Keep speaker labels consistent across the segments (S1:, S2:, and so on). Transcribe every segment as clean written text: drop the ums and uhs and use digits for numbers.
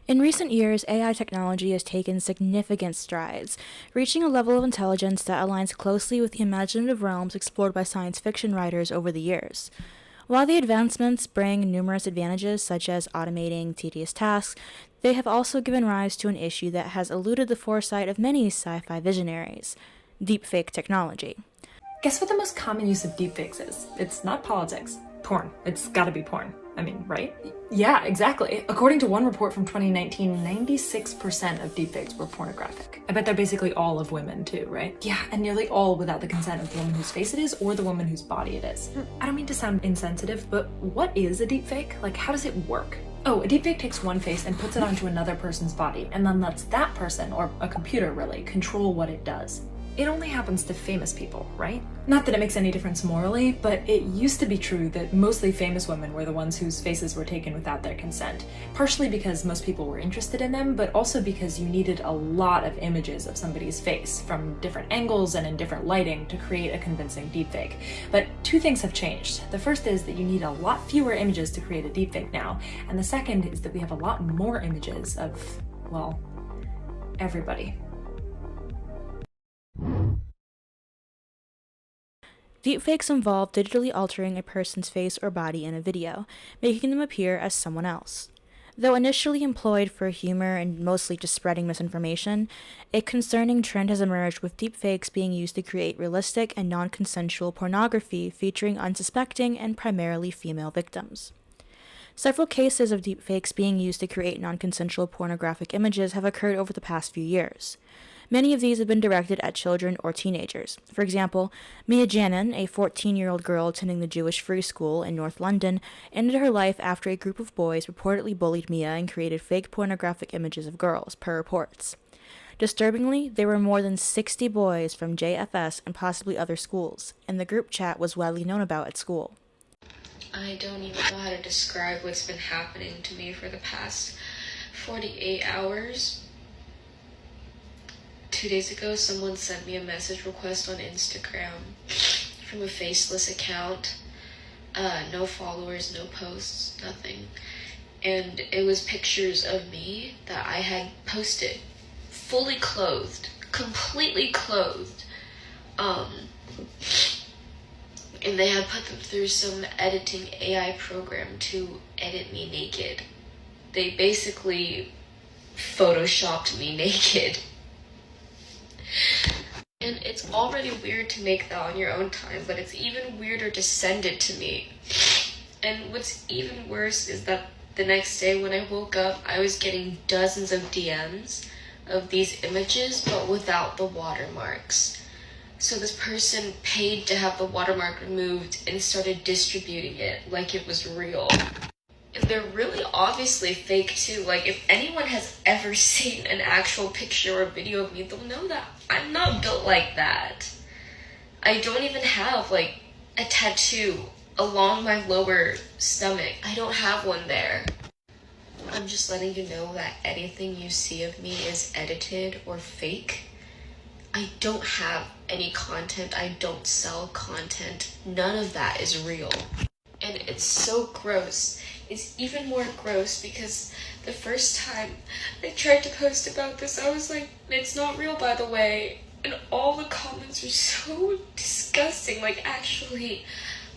S1: In recent years, AI technology has taken significant strides, reaching a level of intelligence that aligns closely with the imaginative realms explored by science fiction writers over the years. While the advancements bring numerous advantages, such as automating tedious tasks, they have also given rise to an issue that has eluded the foresight of many sci fi visionaries: deepfake technology.
S2: Guess what the most common use of deepfakes is? It's not politics. Porn. It's gotta be porn. I mean, right? Yeah, exactly. According to one report from 2019, 96% of deepfakes were pornographic. I bet they're basically all of women too, right? Yeah, and nearly all without the consent of the woman whose face it is or the woman whose body it is. I don't mean to sound insensitive, but what is a deepfake? Like, how does it work? Oh, a deepfake takes one face and puts it onto another person's body, and then lets that person, or a computer really, control what it does. It only happens to famous people, right? Not that it makes any difference morally, but it used to be true that mostly famous women were the ones whose faces were taken without their consent. Partially because most people were interested in them, but also because you needed a lot of images of somebody's face from different angles and in different lighting to create a convincing deepfake. But two things have changed. The first is that you need a lot fewer images to create a deepfake now, and the second is that we have a lot more images of, well, everybody.
S1: Deepfakes involve digitally altering a person's face or body in a video, making them appear as someone else. Though initially employed for humor and mostly just spreading misinformation, a concerning trend has emerged with deepfakes being used to create realistic and non-consensual pornography featuring unsuspecting and primarily female victims. Several cases of deepfakes being used to create non-consensual pornographic images have occurred over the past few years. Many of these have been directed at children or teenagers. For example, Mia Janin, a 14-year-old girl attending the Jewish Free School in North London, ended her life after a group of boys reportedly bullied Mia and created fake pornographic images of girls, per reports. Disturbingly, there were more than 60 boys from JFS and possibly other schools, and the group chat was widely known about at school.
S3: I don't even know how to describe what's been happening to me for the past 48 hours. 2 days ago, someone sent me a message request on Instagram from a faceless account. No followers, no posts, nothing. And it was pictures of me that I had posted, fully clothed, completely clothed. And they had put them through some editing AI program to edit me naked. They basically photoshopped me naked. And it's already weird to make that on your own time, but it's even weirder to send it to me. And what's even worse is that the next day when I woke up, I was getting dozens of DMs of these images, but without the watermarks. So this person paid to have the watermark removed and started distributing it like it was real. And they're really obviously fake too. Like, if anyone has ever seen an actual picture or video of me, they'll know that I'm not built like that. I don't even have like a tattoo along my lower stomach. I don't have one there. I'm just letting you know that anything you see of me is edited or fake. I don't have any content. I don't sell content. None of that is real. And it's so gross. It's even more gross because the first time I tried to post about this, I was like, it's not real, by the way. And all the comments were so disgusting, like actually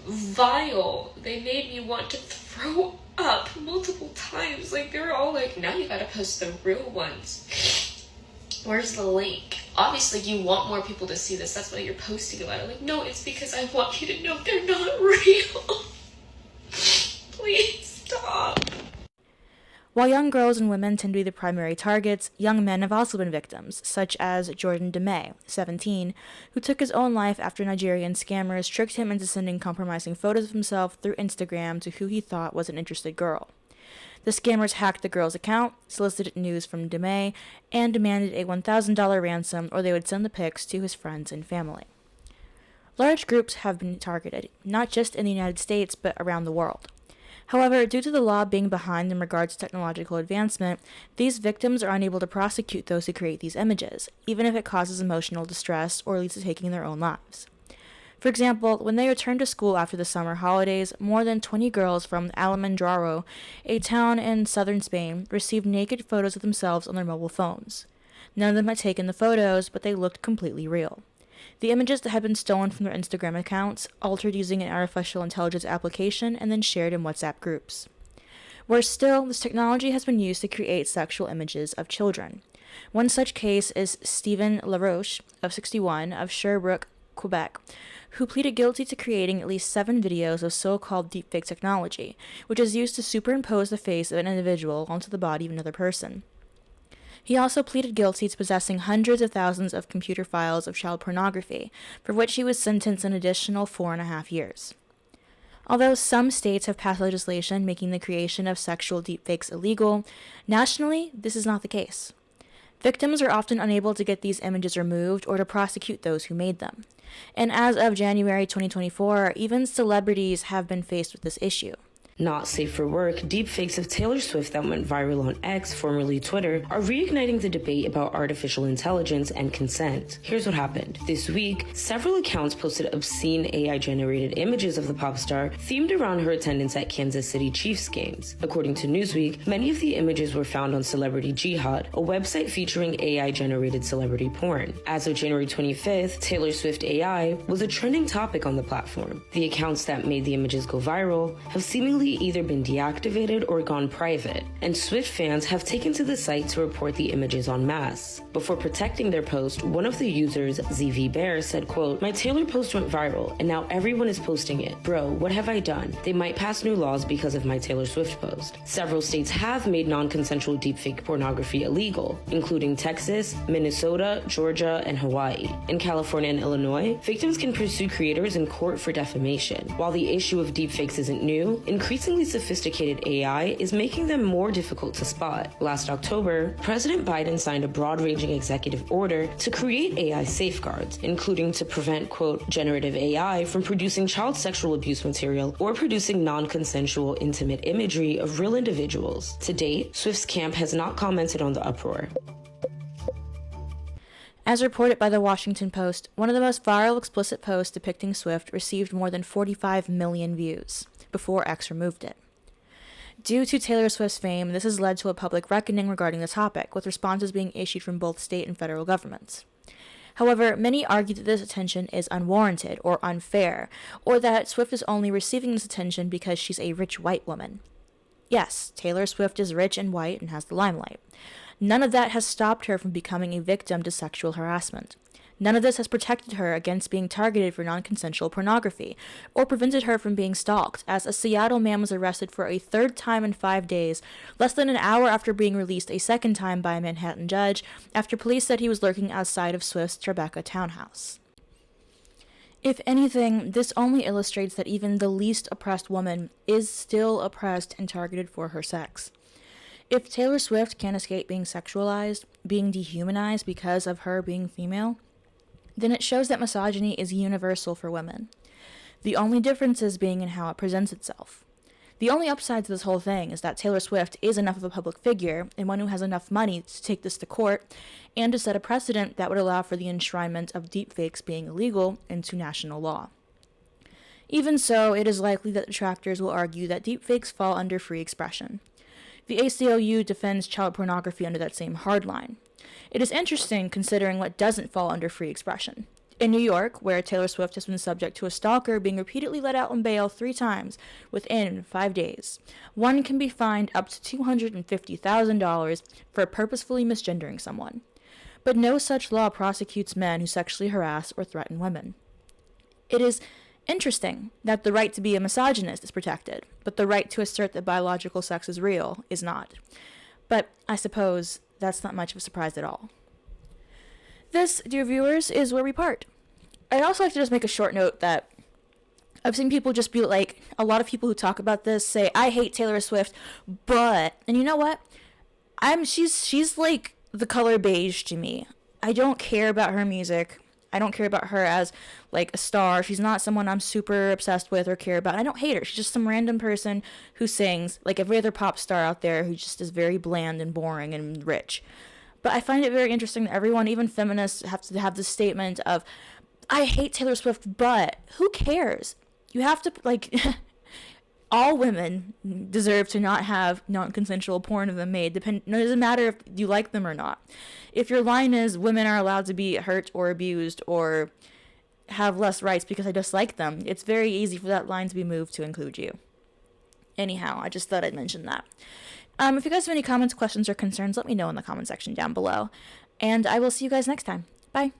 S3: vile. They made me want to throw up multiple times. Like, they were all like, now you gotta post the real ones. Where's the link? Obviously you want more people to see this. That's why you're posting about it. Like, no, it's because I want you to know they're not real. Please stop.
S1: While young girls and women tend to be the primary targets, young men have also been victims, such as Jordan DeMay, 17, who took his own life after Nigerian scammers tricked him into sending compromising photos of himself through Instagram to who he thought was an interested girl. The scammers hacked the girl's account, solicited news from DeMay, and demanded a $1,000 ransom or they would send the pics to his friends and family. Large groups have been targeted, not just in the United States, but around the world. However, due to the law being behind in regards to technological advancement, these victims are unable to prosecute those who create these images, even if it causes emotional distress or leads to taking their own lives. For example, when they returned to school after the summer holidays, more than 20 girls from Almendraro, a town in southern Spain, received naked photos of themselves on their mobile phones. None of them had taken the photos, but they looked completely real. The images that had been stolen from their Instagram accounts, altered using an artificial intelligence application, and then shared in WhatsApp groups. Worse still, this technology has been used to create sexual images of children. One such case is Stephen LaRoche, of 61, of Sherbrooke, Quebec, who pleaded guilty to creating at least 7 videos of so-called deepfake technology, which is used to superimpose the face of an individual onto the body of another person. He also pleaded guilty to possessing hundreds of thousands of computer files of child pornography, for which he was sentenced an additional 4.5 years. Although some states have passed legislation making the creation of sexual deepfakes illegal, nationally, this is not the case. Victims are often unable to get these images removed or to prosecute those who made them. And as of January 2024, even celebrities have been faced with this issue.
S4: Not safe for work, deepfakes of Taylor Swift that went viral on X, formerly Twitter, are reigniting the debate about artificial intelligence and consent. Here's what happened. This week, several accounts posted obscene AI-generated images of the pop star themed around her attendance at Kansas City Chiefs games. According to Newsweek, many of the images were found on Celebrity Jihad, a website featuring AI-generated celebrity porn. As of January 25th, Taylor Swift AI was a trending topic on the platform. The accounts that made the images go viral have seemingly either been deactivated or gone private, and Swift fans have taken to the site to report the images en masse. Before protecting their post, one of the users, ZV Bear, said, quote, "My Taylor post went viral, and now everyone is posting it. Bro, what have I done? They might pass new laws because of my Taylor Swift post." Several states have made non-consensual deepfake pornography illegal, including Texas, Minnesota, Georgia, and Hawaii. In California and Illinois, victims can pursue creators in court for defamation. While the issue of deepfakes isn't new, increasingly sophisticated AI is making them more difficult to spot. Last October, President Biden signed a broad-ranging executive order to create AI safeguards, including to prevent, quote, generative AI from producing child sexual abuse material or producing non-consensual intimate imagery of real individuals. To date, Swift's camp has not commented on the uproar.
S1: As reported by the Washington Post, one of the most viral explicit posts depicting Swift received more than 45 million views before X removed it. Due to Taylor Swift's fame, this has led to a public reckoning regarding the topic, with responses being issued from both state and federal governments. However, many argue that this attention is unwarranted or unfair, or that Swift is only receiving this attention because she's a rich white woman. Yes, Taylor Swift is rich and white and has the limelight. None of that has stopped her from becoming a victim to sexual harassment. None of this has protected her against being targeted for non-consensual pornography, or prevented her from being stalked, as a Seattle man was arrested for a 3rd time in 5 days, less than an hour after being released a 2nd time by a Manhattan judge, after police said he was lurking outside of Swift's Tribeca townhouse. If anything, this only illustrates that even the least oppressed woman is still oppressed and targeted for her sex. If Taylor Swift can't escape being sexualized, being dehumanized because of her being female, then it shows that misogyny is universal for women. The only difference is being in how it presents itself. The only upside to this whole thing is that Taylor Swift is enough of a public figure and one who has enough money to take this to court and to set a precedent that would allow for the enshrinement of deepfakes being illegal into national law. Even so, it is likely that detractors will argue that deepfakes fall under free expression. The ACLU defends child pornography under that same hardline. It is interesting considering what doesn't fall under free expression. In New York, where Taylor Swift has been subject to a stalker being repeatedly let out on bail 3 times within 5 days, one can be fined up to $250,000 for purposefully misgendering someone. But no such law prosecutes men who sexually harass or threaten women. It is interesting that the right to be a misogynist is protected, but the right to assert that biological sex is real is not. But I suppose that's not much of a surprise at all. This, dear viewers, is where we part. I'd also like to just make a short note that I've seen people just be like, a lot of people who talk about this say, I hate Taylor Swift, but, and you know what? She's like the color beige to me. I don't care about her music. I don't care about her as like a star. She's not someone I'm super obsessed with or care about. I don't hate her. She's just some random person who sings like every other pop star out there who just is very bland and boring and rich. But I find it very interesting that everyone, even feminists, have to have this statement of, I hate Taylor Swift, but who cares? You have to, like, all women deserve to not have non-consensual porn of them made. It doesn't matter if you like them or not. If your line is women are allowed to be hurt or abused or have less rights because I dislike them, it's very easy for that line to be moved to include you. Anyhow, I just thought I'd mention that. If you guys have any comments, questions, or concerns, let me know in the comment section down below. And I will see you guys next time. Bye.